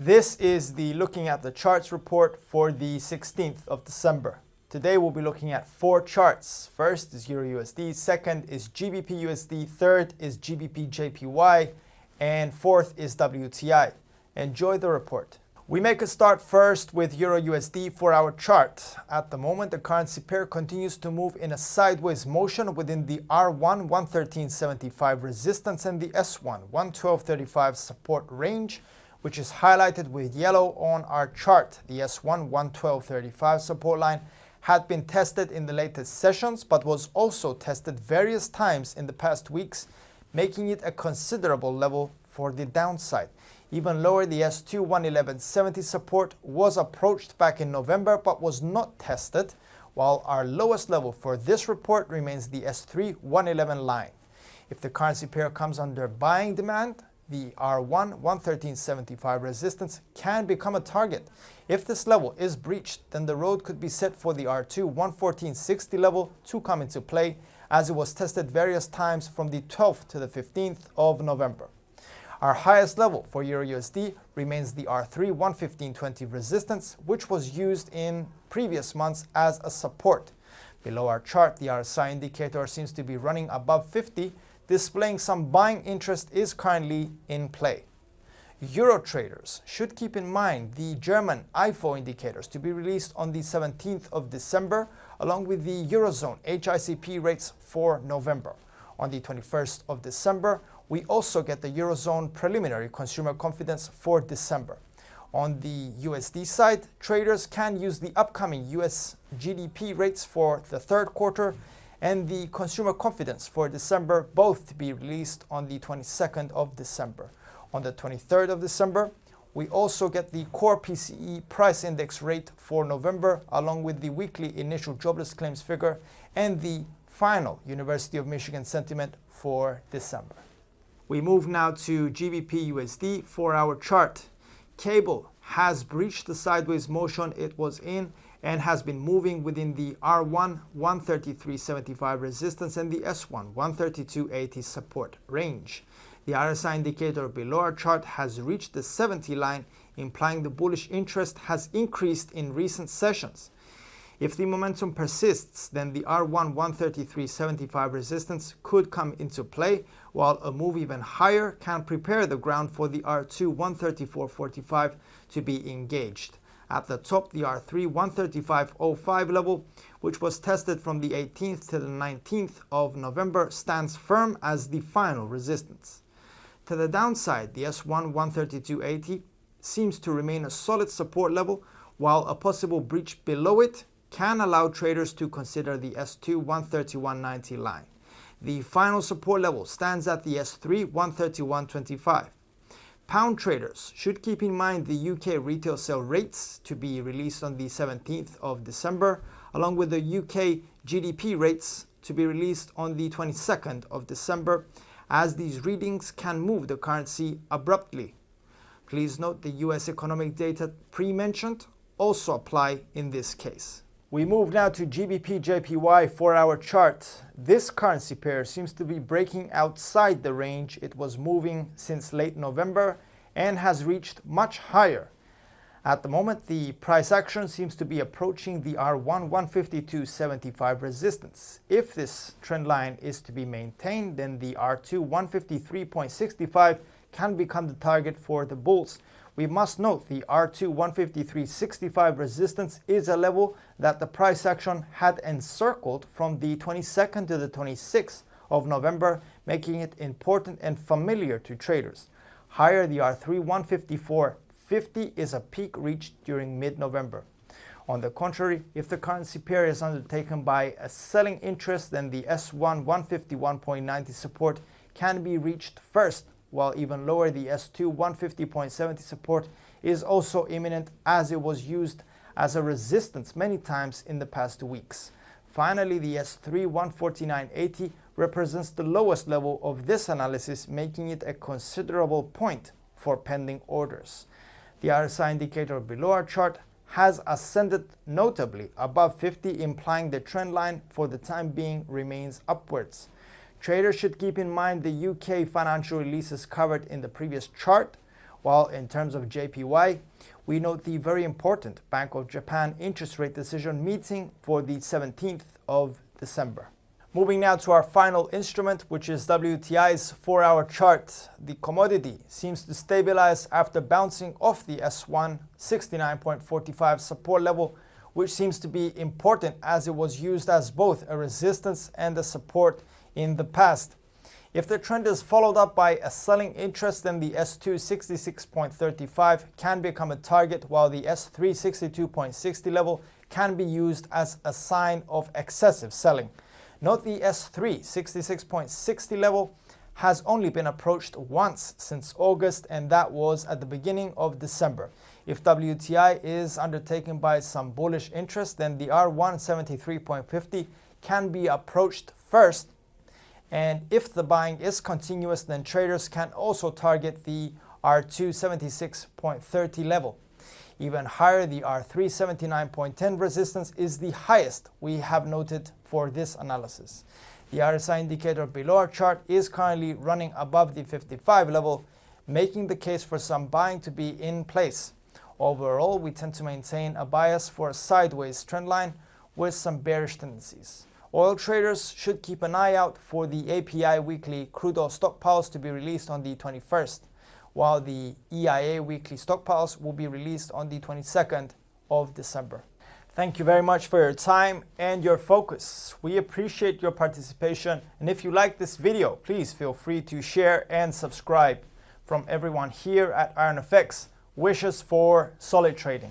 This is the looking at the charts report for the 16th of December. Today we'll be looking at 4 charts. First is Euro USD, second is GBP USD, third is GBP JPY, and fourth is WTI. Enjoy the report. We make a start first with Euro USD for our chart. At the moment, the currency pair continues to move in a sideways motion within the R1 113.75 resistance and the S1 112.35 support range, which is highlighted with yellow on our chart. The S1 112.35 support line had been tested in the latest sessions, but was also tested various times in the past weeks, making it a considerable level for the downside. Even lower, the S2 111.70 support was approached back in November, but was not tested, while our lowest level for this report remains the S3 111 line. If the currency pair comes under buying demand, the R1 113.75 resistance can become a target. If this level is breached, then the road could be set for the R2 114.60 level to come into play, as it was tested various times from the 12th to the 15th of November. Our highest level for Euro USD remains the R3 115.20 resistance, which was used in previous months as a support. Below our chart, the RSI indicator seems to be running above 50, displaying some buying interest is currently in play. Euro traders should keep in mind the German IFO indicators to be released on the 17th of December, along with the Eurozone HICP rates for November. On the 21st of December, we also get the Eurozone preliminary consumer confidence for December. On the USD side, traders can use the upcoming US GDP rates for the third quarter and the consumer confidence for December, both to be released on the 22nd of December. On the 23rd of December, we also get the core PCE price index rate for November, along with the weekly initial jobless claims figure and the final University of Michigan sentiment for December. We move now to GBP USD for our chart. Cable has breached the sideways motion it was in and has been moving within the R1 133.75 resistance and the S1 132.80 support range. The RSI indicator below our chart has reached the 70 line, implying the bullish interest has increased in recent sessions. If the momentum persists, then the R1 133.75 resistance could come into play, while a move even higher can prepare the ground for the R2 134.45 to be engaged. At the top, the R3 135.05 level, which was tested from the 18th to the 19th of November, stands firm as the final resistance. To the downside, the S1 132.80 seems to remain a solid support level, while a possible breach below it can allow traders to consider the S2 131.90 line. The final support level stands at the S3 131.25. Pound traders should keep in mind the UK retail sale rates to be released on the 17th of December, along with the UK GDP rates to be released on the 22nd of December, as these readings can move the currency abruptly. Please note the US economic data pre-mentioned also apply in this case. We move now to GBP JPY for our chart. This currency pair seems to be breaking outside the range it was moving since late November and has reached much higher. At the moment, the price action seems to be approaching the R1 152.75 resistance. If this trend line is to be maintained, then the R2 153.65 can become the target for the bulls. We must note the R2 153.65 resistance is a level that the price action had encircled from the 22nd to the 26th of November, making it important and familiar to traders. Higher, the R3 154.50 is a peak reached during mid-November. On the contrary, if the currency pair is undertaken by a selling interest, then the S1 151.90 support can be reached first, while even lower, the S2 150.70 support is also imminent, as it was used as a resistance many times in the past weeks. Finally, the S3 149.80 represents the lowest level of this analysis, making it a considerable point for pending orders. The RSI indicator below our chart has ascended notably above 50, implying the trend line for the time being remains upwards. Traders should keep in mind the UK financial releases covered in the previous chart, While in terms of JPY, we note the very important Bank of Japan interest rate decision meeting for the 17th of December. Moving now to our final instrument, which is WTI's 4-hour chart. The commodity seems to stabilize after bouncing off the S1 69.45 support level, which seems to be important as it was used as both a resistance and a support in the past. If the trend is followed up by a selling interest, then the S2 66.35 can become a target, while the S3 62.60 level can be used as a sign of excessive selling. Note the S3 66.60 level has only been approached once since August, and that was at the beginning of December. If WTI is undertaken by some bullish interest, then the R1 73.50 can be approached first. And if the buying is continuous, then traders can also target the R2 76.30 level. Even higher, the R3 79.10 resistance is the highest we have noted for this analysis. The RSI indicator below our chart is currently running above the 55 level, making the case for some buying to be in place. Overall, we tend to maintain a bias for a sideways trend line with some bearish tendencies. Oil traders should keep an eye out for the API weekly crude oil stockpiles to be released on the 21st, while the EIA weekly stockpiles will be released on the 22nd of December. Thank you very much for your time and your focus. We appreciate your participation, and if you like this video, please feel free to share and subscribe. From everyone here at IronFX, wishes for solid trading.